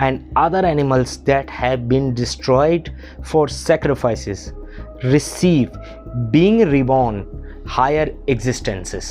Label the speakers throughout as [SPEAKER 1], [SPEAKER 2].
[SPEAKER 1] and other animals that have been destroyed for sacrifices receive being reborn higher existences।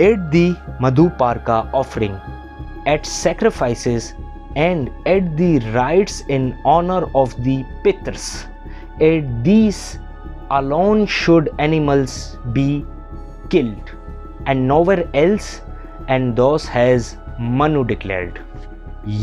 [SPEAKER 1] at the Madhuparka offering, at sacrifices, and at the rites in honor of the Pitrs. At these alone should animals be killed, and nowhere else, and those has Manu declared।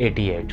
[SPEAKER 1] 88,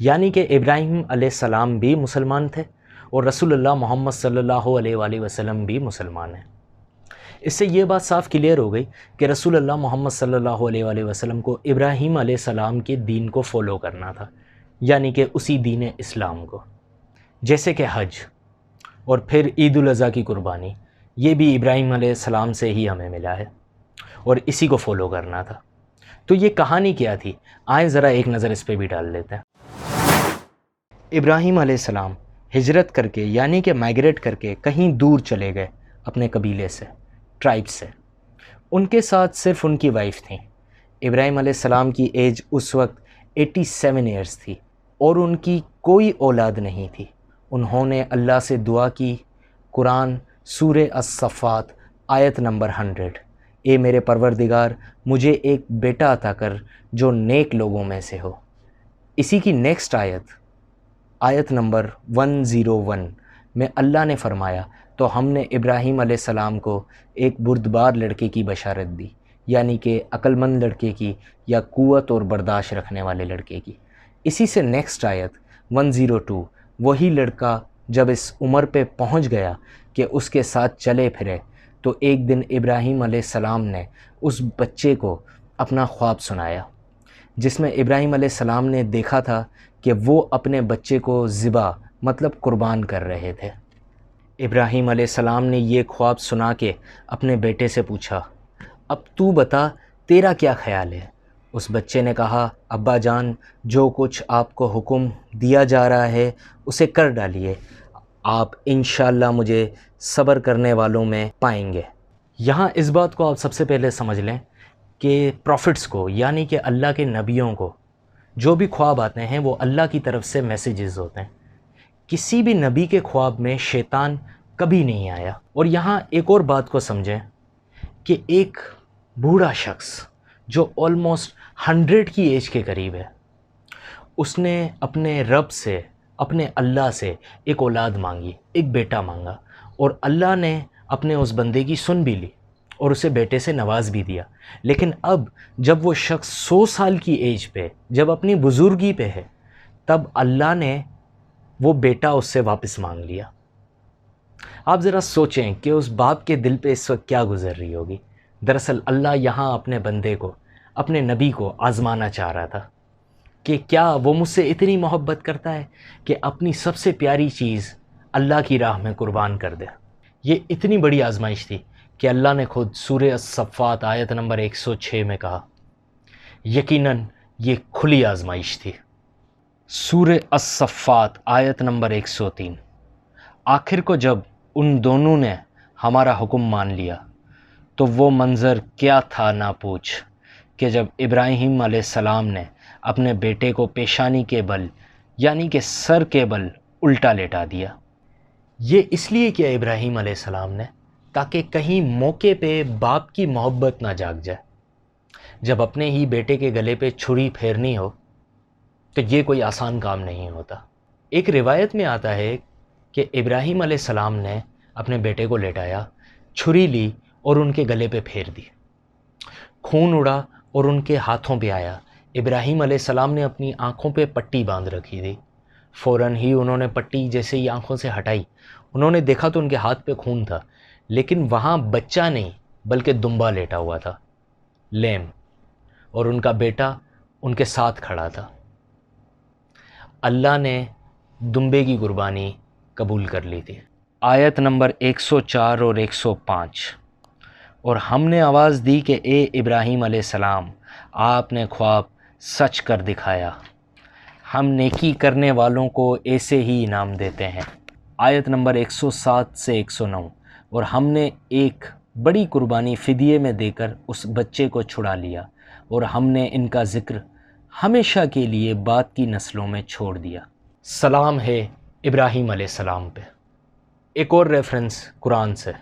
[SPEAKER 1] یعنی کہ ابراہیم علیہ السلام بھی مسلمان تھے اور رسول اللہ محمد صلی اللہ علیہ وآلہ وسلم بھی مسلمان ہیں۔ اس سے یہ بات صاف کلیئر ہو گئی کہ رسول اللہ محمد صلی اللہ علیہ وآلہ وسلم کو ابراہیم علیہ السلام کے دین کو فالو کرنا تھا، یعنی کہ اسی دین اسلام کو، جیسے کہ حج اور پھر عید الاضحیٰ کی قربانی، یہ بھی ابراہیم علیہ السلام سے ہی ہمیں ملا ہے اور اسی کو فالو کرنا تھا۔ تو یہ کہانی کیا تھی؟ آئیں ذرا ایک نظر اس پہ بھی ڈال لیتے ہیں۔ ابراہیم علیہ السلام ہجرت کر کے، یعنی کہ مائگریٹ کر کے کہیں دور چلے گئے اپنے قبیلے سے، ٹرائب سے۔ ان کے ساتھ صرف ان کی وائف تھیں۔ ابراہیم علیہ السلام کی ایج اس وقت 87 ایئرز تھی اور ان کی کوئی اولاد نہیں تھی۔ انہوں نے اللہ سے دعا کی، قرآن سورہ الصفات آیت نمبر 100، اے میرے پروردگار مجھے ایک بیٹا عطا کر جو نیک لوگوں میں سے ہو۔ اسی کی نیکسٹ آیت نمبر 101 میں اللہ نے فرمایا تو ہم نے ابراہیم علیہ السلام کو ایک بردبار لڑکے کی بشارت دی، یعنی کہ عقل مند لڑکے کی یا قوت اور برداشت رکھنے والے لڑکے کی۔ اسی سے نیکسٹ آیت 102، وہی لڑکا جب اس عمر پہ پہنچ گیا کہ اس کے ساتھ چلے پھرے تو ایک دن ابراہیم علیہ السلام نے اس بچے کو اپنا خواب سنایا، جس میں ابراہیم علیہ السلام نے دیکھا تھا کہ وہ اپنے بچے کو ذبح مطلب قربان کر رہے تھے۔ ابراہیم علیہ السلام نے یہ خواب سنا کے اپنے بیٹے سے پوچھا، اب تو بتا تیرا کیا خیال ہے؟ اس بچے نے کہا، ابا جان جو کچھ آپ کو حکم دیا جا رہا ہے اسے کر ڈالیے، آپ انشاءاللہ مجھے صبر کرنے والوں میں پائیں گے۔ یہاں اس بات کو آپ سب سے پہلے سمجھ لیں کہ پروفٹس کو، یعنی کہ اللہ کے نبیوں کو جو بھی خواب آتے ہیں وہ اللہ کی طرف سے میسیجز ہوتے ہیں۔ کسی بھی نبی کے خواب میں شیطان کبھی نہیں آیا۔ اور یہاں ایک اور بات کو سمجھیں کہ ایک بوڑھا شخص جو آلموسٹ 100 کی ایج کے قریب ہے، اس نے اپنے رب سے، اپنے اللہ سے ایک اولاد مانگی، ایک بیٹا مانگا، اور اللہ نے اپنے اس بندے کی سن بھی لی اور اسے بیٹے سے نواز بھی دیا۔ لیکن اب جب وہ شخص 100 سال کی ایج پہ، جب اپنی بزرگی پہ ہے، تب اللہ نے وہ بیٹا اس سے واپس مانگ لیا۔ آپ ذرا سوچیں کہ اس باپ کے دل پہ اس وقت کیا گزر رہی ہوگی۔ دراصل اللہ یہاں اپنے بندے کو، اپنے نبی کو آزمانا چاہ رہا تھا کہ کیا وہ مجھ سے اتنی محبت کرتا ہے کہ اپنی سب سے پیاری چیز اللہ کی راہ میں قربان کر دے۔ یہ اتنی بڑی آزمائش تھی کہ اللہ نے خود سورہ الصفات آیت نمبر 106 میں کہا، یقیناً یہ کھلی آزمائش تھی۔ سورہ الصفات آیت نمبر 103، آخر کو جب ان دونوں نے ہمارا حکم مان لیا تو وہ منظر کیا تھا نہ پوچھ، کہ جب ابراہیم علیہ السلام نے اپنے بیٹے کو پیشانی کے بل، یعنی کہ سر کے بل الٹا لیٹا دیا۔ یہ اس لیے کیا ابراہیم علیہ السلام نے، تاکہ کہیں موقع پہ باپ کی محبت نہ جاگ جائے۔ جب اپنے ہی بیٹے کے گلے پہ چھری پھیرنی ہو تو یہ کوئی آسان کام نہیں ہوتا۔ ایک روایت میں آتا ہے کہ ابراہیم علیہ السلام نے اپنے بیٹے کو لیٹایا، چھری لی اور ان کے گلے پہ پھیر دی، خون اڑا اور ان کے ہاتھوں پہ آیا۔ ابراہیم علیہ السلام نے اپنی آنکھوں پہ پٹی باندھ رکھی تھی، فوراً ہی انہوں نے پٹی جیسے ہی آنکھوں سے ہٹائی، انہوں نے دیکھا تو ان کے ہاتھ پہ خون تھا، لیکن وہاں بچہ نہیں بلکہ دمبا لیٹا ہوا تھا، لیم، اور ان کا بیٹا ان کے ساتھ کھڑا تھا۔ اللہ نے دمبے کی قربانی قبول کر لی تھی۔ آیت نمبر 104 اور 105، اور ہم نے آواز دی کہ اے ابراہیم علیہ السلام، آپ نے خواب سچ کر دکھایا، ہم نیکی کرنے والوں کو ایسے ہی انعام دیتے ہیں۔ آیت نمبر 107 سے 109، اور ہم نے ایک بڑی قربانی فدیے میں دے کر اس بچے کو چھڑا لیا، اور ہم نے ان کا ذکر ہمیشہ کے لیے بعد کی نسلوں میں چھوڑ دیا۔ سلام ہے ابراہیم علیہ السلام پہ۔ ایک اور ریفرنس قرآن سے،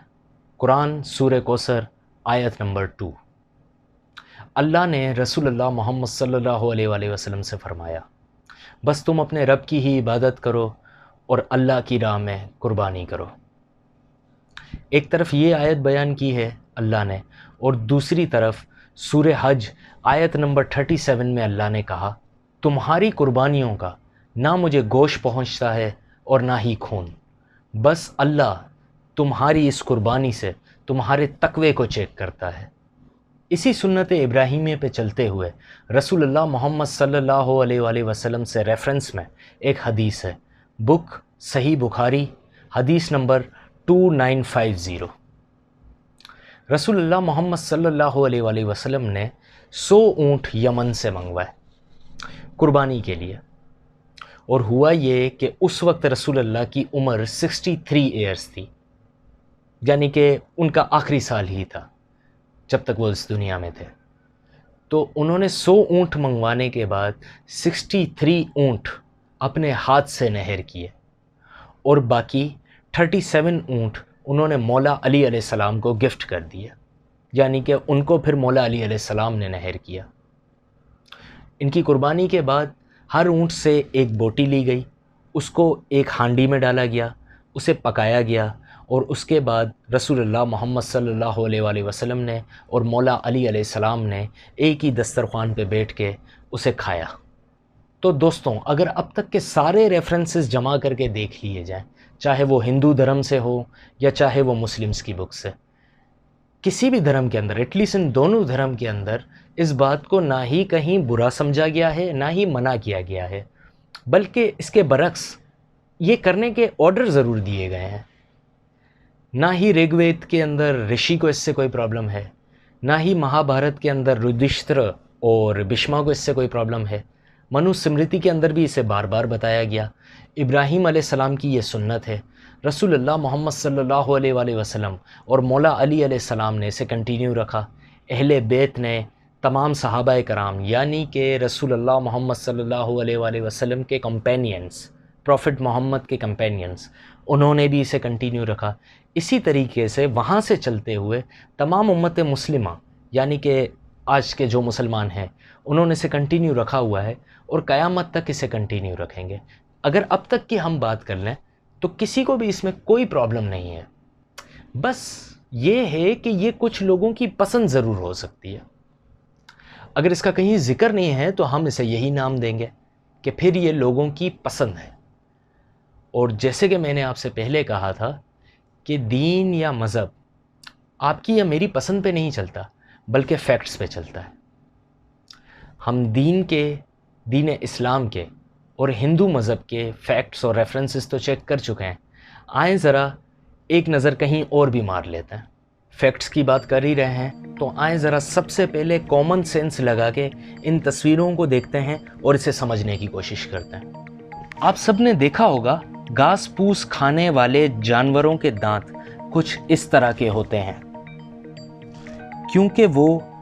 [SPEAKER 1] قرآن سورہ کوثر آیت نمبر 2، اللہ نے رسول اللہ محمد صلی اللہ علیہ وآلہ وسلم سے فرمایا، بس تم اپنے رب کی ہی عبادت کرو اور اللہ کی راہ میں قربانی کرو۔ ایک طرف یہ آیت بیان کی ہے اللہ نے، اور دوسری طرف سورہ حج آیت نمبر 37 میں اللہ نے کہا، تمہاری قربانیوں کا نہ مجھے گوشت پہنچتا ہے اور نہ ہی خون، بس اللہ تمہاری اس قربانی سے تمہارے تقوی کو چیک کرتا ہے۔ اسی سنت ابراہیمیہ پہ چلتے ہوئے رسول اللہ محمد صلی اللہ علیہ وآلہ وسلم سے ریفرنس میں ایک حدیث ہے، بک صحیح بخاری، حدیث نمبر 2950۔ رسول اللہ محمد صلی اللہ علیہ وآلہ وسلم نے 100 اونٹ یمن سے منگوائے قربانی کے لیے، اور ہوا یہ کہ اس وقت رسول اللہ کی عمر 63 ایئرس تھی، یعنی کہ ان کا آخری سال ہی تھا جب تک وہ اس دنیا میں تھے۔ تو انہوں نے 100 اونٹ منگوانے کے بعد 63 اونٹ اپنے ہاتھ سے نہر کیے، اور باقی 37 اونٹ انہوں نے مولا علی علیہ السلام کو گفٹ کر دیا، یعنی کہ ان کو پھر مولا علی علیہ السلام نے نہر کیا۔ ان کی قربانی کے بعد ہر اونٹ سے ایک بوٹی لی گئی، اس کو ایک ہانڈی میں ڈالا گیا، اسے پکایا گیا، اور اس کے بعد رسول اللہ محمد صلی اللہ علیہ وآلہ وسلم نے اور مولا علی علیہ السلام نے ایک ہی دسترخوان پہ بیٹھ کے اسے کھایا۔ تو دوستوں، اگر اب تک کے سارے ریفرنسز جمع کر کے دیکھ لیے جائیں، چاہے وہ ہندو دھرم سے ہو یا چاہے وہ مسلمز کی بک سے، کسی بھی دھرم کے اندر، ایٹ لیسٹ ان دونوں دھرم کے اندر، اس بات کو نہ ہی کہیں برا سمجھا گیا ہے نہ ہی منع کیا گیا ہے، بلکہ اس کے برعکس یہ کرنے کے آرڈر ضرور دیے گئے ہیں۔ نہ ہی رگ وید کے اندر رشی کو اس سے کوئی پرابلم ہے، نہ ہی مہا بھارت کے اندر ردھشتر اور بھیشما کو اس سے کوئی پرابلم ہے۔ منو سمرتی کے اندر بھی اسے بار بار بتایا گیا۔ ابراہیم علیہ السلام کی یہ سنت ہے، رسول اللہ محمد صلی اللہ علیہ وآلہ وسلم اور مولا علی علیہ السلام نے اسے کنٹینیو رکھا۔ اہل بیت نے، تمام صحابہ کرام، یعنی کہ رسول اللہ محمد صلی اللہ علیہ وآلہ وسلم کے کمپینینز، پروفٹ محمد کے کمپینینز، انہوں نے بھی اسے کنٹینیو رکھا۔ اسی طریقے سے وہاں سے چلتے ہوئے تمام امت مسلمہ، یعنی کہ آج کے جو مسلمان ہیں، انہوں نے اسے کنٹینیو رکھا ہوا ہے اور قیامت تک اسے کنٹینیو رکھیں گے۔ اگر اب تک کی ہم بات کر لیں تو کسی کو بھی اس میں کوئی پرابلم نہیں ہے، بس یہ ہے کہ یہ کچھ لوگوں کی پسند ضرور ہو سکتی ہے۔ اگر اس کا کہیں ذکر نہیں ہے تو ہم اسے یہی نام دیں گے کہ پھر یہ لوگوں کی پسند ہے۔ اور جیسے کہ میں نے آپ سے پہلے کہا تھا کہ دین یا مذہب آپ کی یا میری پسند پہ نہیں چلتا، بلکہ فیکٹس پہ چلتا ہے۔ ہم دین اسلام کے اور ہندو مذہب کے فیکٹس اور ریفرنسز تو چیک کر چکے ہیں، آئیں ذرا ایک نظر کہیں اور بھی مار لیتے ہیں۔ فیکٹس کی بات کر ہی رہے ہیں تو آئیں ذرا سب سے پہلے کامن سینس لگا کے ان تصویروں کو دیکھتے ہیں اور اسے سمجھنے کی کوشش کرتے ہیں۔ آپ سب نے دیکھا ہوگا گھاس پھوس کھانے والے جانوروں کے دانت کچھ اس طرح کے ہوتے ہیں، کیونکہ وہ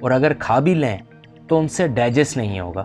[SPEAKER 1] اور اگر کھا بھی لیں تو ان سے ڈائجسٹ نہیں ہوگا۔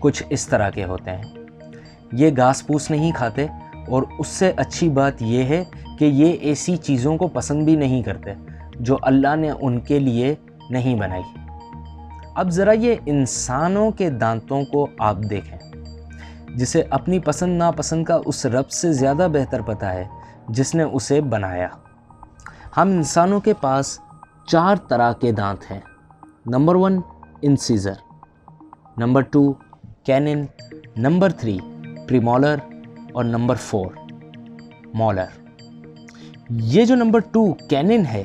[SPEAKER 1] کچھ اس طرح کے ہوتے ہیں۔ یہ گھاس پھوس نہیں کھاتے، اور اس سے اچھی بات یہ ہے کہ یہ ایسی چیزوں کو پسند بھی نہیں کرتے جو اللہ نے ان کے لیے نہیں بنائی۔ اب ذرا یہ انسانوں کے دانتوں کو آپ دیکھیں، جسے اپنی پسند ناپسند کا اس رب سے زیادہ بہتر پتہ ہے جس نے اسے بنایا۔ ہم انسانوں کے پاس 4 طرح کے دانت ہیں۔ نمبر 1 انسیزر، نمبر 2 کینن، نمبر 3 پریمولر، اور نمبر 4 مولر۔ یہ جو نمبر 2 کینن ہے،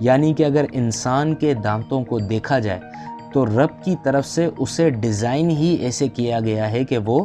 [SPEAKER 1] یعنی کہ اگر انسان کے دانتوں کو دیکھا جائے تو رب کی طرف سے اسے ڈیزائن ہی ایسے کیا گیا ہے کہ وہ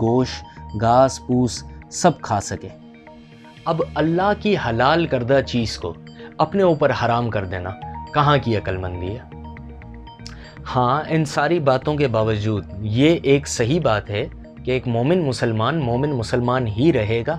[SPEAKER 1] گوشت، گھاس پھوس سب کھا سکے۔ اب اللہ کی حلال کردہ چیز کو اپنے اوپر حرام کر دینا کہاں کی عقل مندی ہے؟ ہاں، ان ساری باتوں کے باوجود یہ ایک صحیح بات ہے کہ ایک مومن مسلمان ہی رہے گا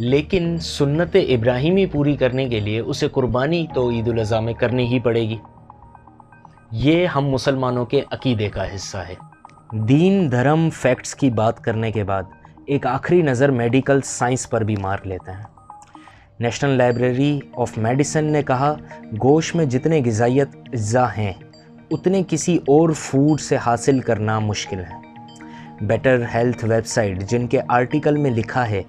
[SPEAKER 1] لیکن سنت ابراہیمی پوری کرنے کے لیے اسے قربانی تو عید الاضحیٰ میں کرنی ہی پڑے گی۔ یہ ہم مسلمانوں کے عقیدے کا حصہ ہے۔ دین، دھرم، فیکٹس کی بات کرنے کے بعد ایک آخری نظر میڈیکل سائنس پر بھی مار لیتے ہیں۔ نیشنل لائبریری آف میڈیسن نے کہا، گوشت میں جتنے غذائیت اجزاء ہیں اتنے کسی اور فوڈ سے حاصل کرنا مشکل ہے۔ بیٹر ہیلتھ ویب سائٹ، جن کے آرٹیکل میں لکھا ہے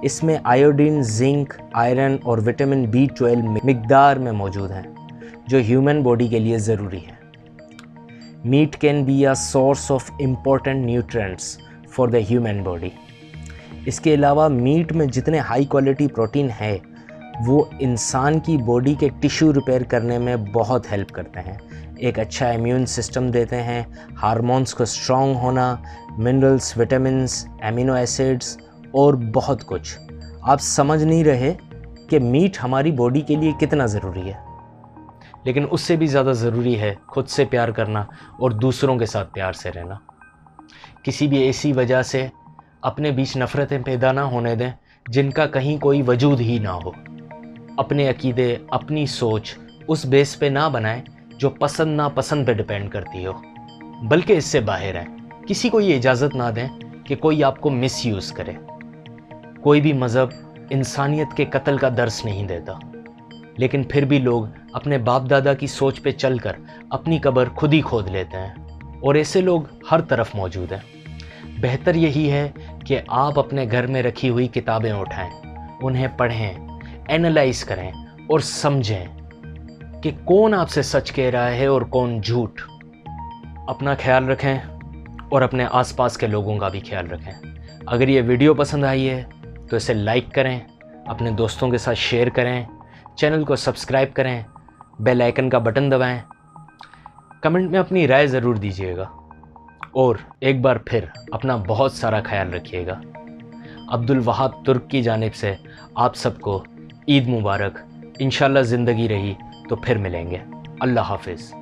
[SPEAKER 1] اس میں آیوڈین، زنک، آئرن اور وٹامن B12 مقدار میں موجود ہیں جو ہیومن باڈی کے لیے ضروری ہے۔ Meat can be a source of important nutrients for the human body. اس کے علاوہ میٹ میں جتنے ہائی کوالٹی پروٹین ہے وہ انسان کی باڈی کے ٹیشو ریپیئر کرنے میں بہت ہیلپ کرتے ہیں، ایک اچھا ایمیون سسٹم دیتے ہیں، ہارمونز کو اسٹرانگ ہونا، منرلز، وٹامنز، امینو ایسڈز اور بہت کچھ۔ آپ سمجھ نہیں رہے کہ میٹ ہماری باڈی کے لیے کتنا ضروری ہے، لیکن اس سے بھی زیادہ ضروری ہے خود سے پیار کرنا اور دوسروں کے ساتھ پیار سے رہنا۔ کسی بھی ایسی وجہ سے اپنے بیچ نفرتیں پیدا نہ ہونے دیں جن کا کہیں کوئی وجود ہی نہ ہو۔ اپنے عقیدے، اپنی سوچ اس بیس پہ نہ بنائیں جو پسند ناپسند پہ ڈیپینڈ کرتی ہو، بلکہ اس سے باہر ہیں۔ کسی کو یہ اجازت نہ دیں کہ کوئی آپ کو مس یوز کرے۔ کوئی بھی مذہب انسانیت کے قتل کا درس نہیں دیتا، لیکن پھر بھی لوگ اپنے باپ دادا کی سوچ پہ چل کر اپنی قبر خود ہی کھود لیتے ہیں، اور ایسے لوگ ہر طرف موجود ہیں۔ بہتر یہی ہے کہ آپ اپنے گھر میں رکھی ہوئی کتابیں اٹھائیں، انہیں پڑھیں، اینالائز کریں اور سمجھیں کہ کون آپ سے سچ کہہ رہا ہے اور کون جھوٹ۔ اپنا خیال رکھیں اور اپنے آس پاس کے لوگوں کا بھی خیال رکھیں۔ اگر یہ ویڈیو پسند آئی ہے تو اسے لائک کریں، اپنے دوستوں کے ساتھ شیئر کریں، چینل کو سبسکرائب کریں، بیل آئیکن کا بٹن دبائیں، کمنٹ میں اپنی رائے ضرور دیجیے گا، اور ایک بار پھر اپنا بہت سارا خیال رکھیے گا۔ عبدالوہاب ترک کی جانب سے آپ سب کو عید مبارک۔ انشاءاللہ زندگی رہی تو پھر ملیں گے۔ اللہ حافظ۔